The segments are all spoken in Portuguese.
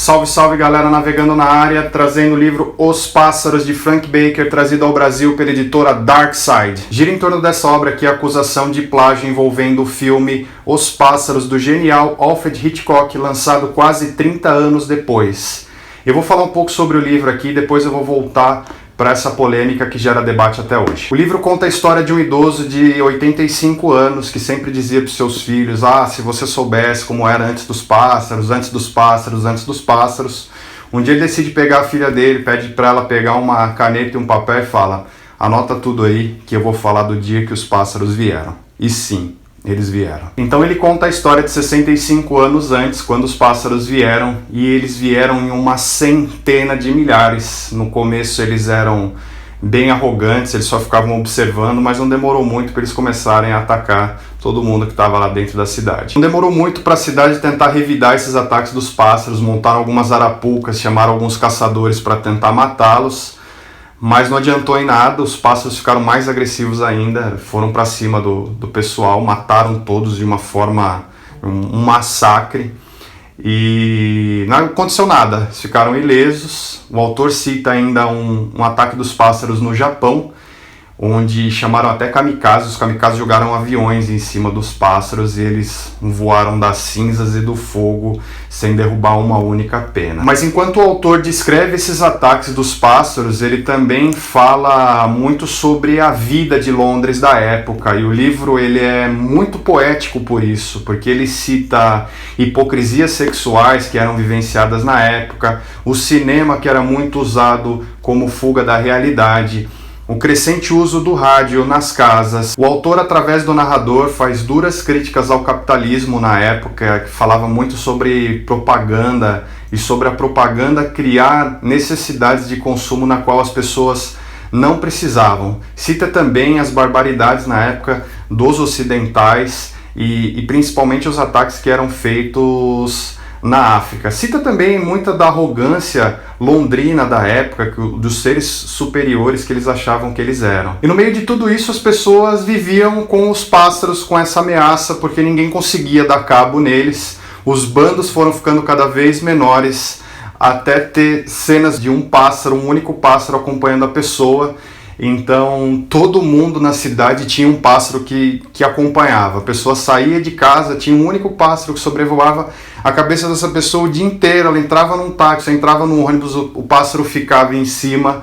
Salve, salve galera navegando na área, trazendo o livro Os Pássaros de Frank Baker, trazido ao Brasil pela editora Darkside. Gira em torno dessa obra aqui a acusação de plágio envolvendo o filme Os Pássaros do genial Alfred Hitchcock, lançado quase 30 anos depois. Eu vou falar um pouco sobre o livro aqui, depois eu vou voltar para essa polêmica que gera debate até hoje. O livro conta a história de um idoso de 85 anos que sempre dizia para os seus filhos: se você soubesse como era antes dos pássaros, antes dos pássaros, antes dos pássaros. Um dia ele decide pegar a filha dele, pede para ela pegar uma caneta e um papel e fala: anota tudo aí que eu vou falar do dia que os pássaros vieram. E sim, eles vieram. Então ele conta a história de 65 anos antes, quando os pássaros vieram, e eles vieram em uma centena de milhares. No começo eles eram bem arrogantes, eles só ficavam observando, mas não demorou muito para eles começarem a atacar todo mundo que estava lá dentro da cidade. Não demorou muito para a cidade tentar revidar esses ataques dos pássaros, montaram algumas arapucas, chamaram alguns caçadores para tentar matá-los. Mas não adiantou em nada, os pássaros ficaram mais agressivos ainda, foram para cima do pessoal, mataram todos de uma forma, um massacre, e não aconteceu nada, eles ficaram ilesos. O autor cita ainda um ataque dos pássaros no Japão, onde chamaram até kamikazes. Os kamikazes jogaram aviões em cima dos pássaros e eles voaram das cinzas e do fogo sem derrubar uma única pena. Mas enquanto o autor descreve esses ataques dos pássaros, ele também fala muito sobre a vida de Londres da época, e o livro ele é muito poético por isso, porque ele cita hipocrisias sexuais que eram vivenciadas na época, o cinema que era muito usado como fuga da realidade, o crescente uso do rádio nas casas. O autor, através do narrador, faz duras críticas ao capitalismo na época, que falava muito sobre propaganda e sobre a propaganda criar necessidades de consumo na qual as pessoas não precisavam. Cita também as barbaridades na época dos ocidentais e principalmente os ataques que eram feitos na África. Cita também muita da arrogância londrina da época, dos seres superiores que eles achavam que eles eram. E no meio de tudo isso as pessoas viviam com os pássaros, com essa ameaça, porque ninguém conseguia dar cabo neles. Os bandos foram ficando cada vez menores, até ter cenas de um único pássaro acompanhando a pessoa. Então todo mundo na cidade tinha um pássaro que acompanhava. A pessoa saía de casa, tinha um único pássaro que sobrevoava a cabeça dessa pessoa o dia inteiro. Ela entrava num táxi, entrava num ônibus, o pássaro ficava em cima,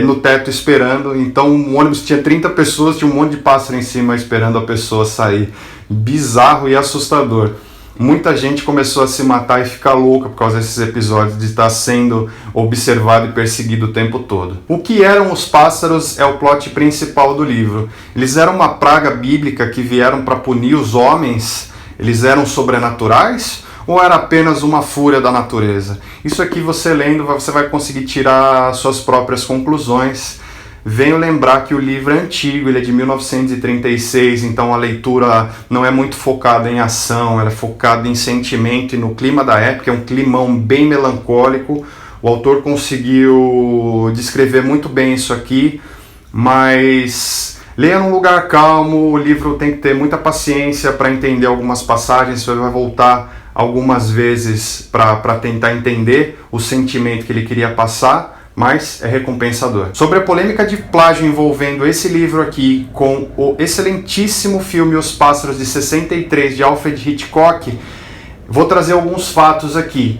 no teto esperando. Então o ônibus tinha 30 pessoas, tinha um monte de pássaro em cima esperando a pessoa sair. Bizarro e assustador. Muita gente começou a se matar e ficar louca por causa desses episódios de estar sendo observado e perseguido o tempo todo. O que eram os pássaros é o plot principal do livro. Eles eram uma praga bíblica que vieram para punir os homens? Eles eram sobrenaturais? Ou era apenas uma fúria da natureza? Isso aqui, você lendo, você vai conseguir tirar suas próprias conclusões. Venho lembrar que o livro é antigo, ele é de 1936, então a leitura não é muito focada em ação, ela é focada em sentimento e no clima da época, é um climão bem melancólico. O autor conseguiu descrever muito bem isso aqui, mas leia num lugar calmo. O livro tem que ter muita paciência para entender algumas passagens, você vai voltar algumas vezes para tentar entender o sentimento que ele queria passar, mas é recompensador. Sobre a polêmica de plágio envolvendo esse livro aqui com o excelentíssimo filme Os Pássaros de 63 de Alfred Hitchcock, vou trazer alguns fatos aqui.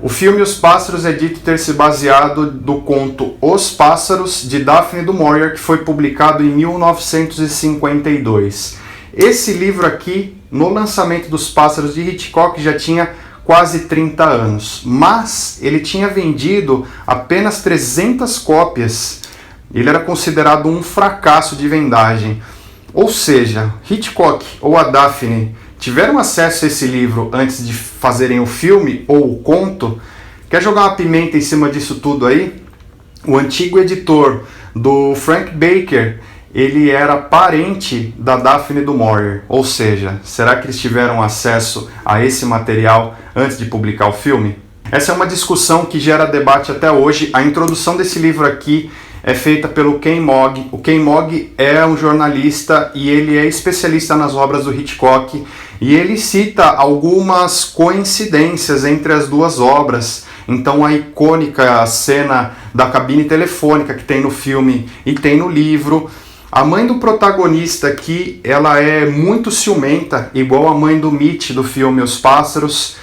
O filme Os Pássaros é dito ter se baseado do conto Os Pássaros de Daphne du Maurier, que foi publicado em 1952. Esse livro aqui, no lançamento dos Pássaros de Hitchcock, já tinha quase 30 anos, mas ele tinha vendido apenas 300 cópias. Ele era considerado um fracasso de vendagem. Ou seja, Hitchcock ou a Daphne tiveram acesso a esse livro antes de fazerem o filme ou o conto. Quer jogar uma pimenta em cima disso tudo aí? O antigo editor do Frank Baker, ele era parente da Daphne du Maurier. Ou seja, será que eles tiveram acesso a esse material antes de publicar o filme? Essa é uma discussão que gera debate até hoje. A introdução desse livro aqui é feita pelo Ken Mogg. O Ken Mogg é um jornalista e ele é especialista nas obras do Hitchcock, e ele cita algumas coincidências entre as duas obras. Então a icônica cena da cabine telefônica que tem no filme e tem no livro. A mãe do protagonista aqui, ela é muito ciumenta, igual a mãe do Mitch do filme Os Pássaros,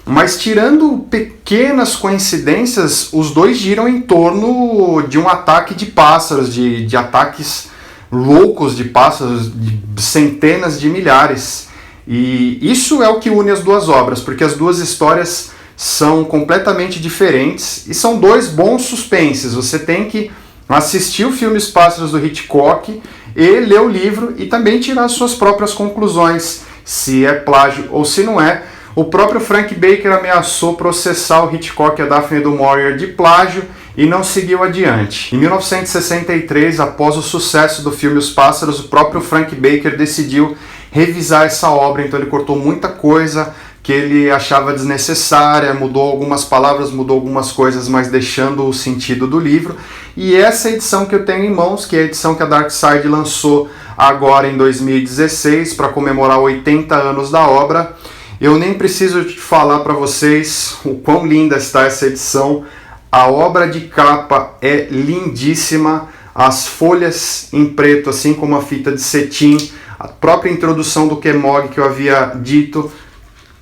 mas tirando pequenas coincidências, os dois giram em torno de um ataque de pássaros, de ataques loucos de pássaros, de centenas de milhares. E isso é o que une as duas obras, porque as duas histórias são completamente diferentes e são dois bons suspenses. Você tem que assistir o filme Os Pássaros do Hitchcock e ler o livro e também tirar suas próprias conclusões, se é plágio ou se não é. O próprio Frank Baker ameaçou processar o Hitchcock e a Daphne du Maurier de plágio e não seguiu adiante. Em 1963, após o sucesso do filme Os Pássaros, o próprio Frank Baker decidiu revisar essa obra, então ele cortou muita coisa que ele achava desnecessária, mudou algumas palavras, mudou algumas coisas, mas deixando o sentido do livro. E essa edição que eu tenho em mãos, que é a edição que a Dark Side lançou agora em 2016, para comemorar 80 anos da obra, eu nem preciso falar para vocês o quão linda está essa edição. A obra de capa é lindíssima, as folhas em preto, assim como a fita de cetim, a própria introdução do Kemog que eu havia dito,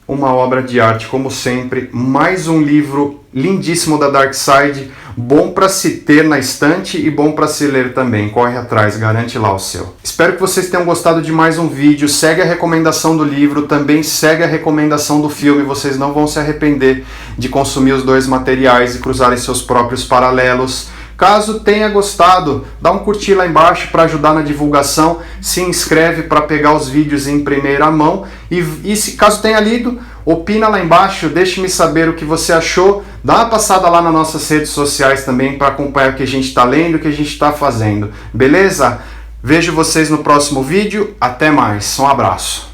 uma obra de arte, como sempre. Mais um livro lindíssimo da Dark Side, bom para se ter na estante e bom para se ler também. Corre atrás, garante lá o seu. Espero que vocês tenham gostado de mais um vídeo. Segue a recomendação do livro, também segue a recomendação do filme. Vocês não vão se arrepender de consumir os dois materiais e cruzarem seus próprios paralelos. Caso tenha gostado, dá um curtir lá embaixo para ajudar na divulgação, se inscreve para pegar os vídeos em primeira mão e se caso tenha lido, opina lá embaixo, deixe-me saber o que você achou, dá uma passada lá nas nossas redes sociais também para acompanhar o que a gente está lendo, o que a gente está fazendo, beleza? Vejo vocês no próximo vídeo, até mais, um abraço.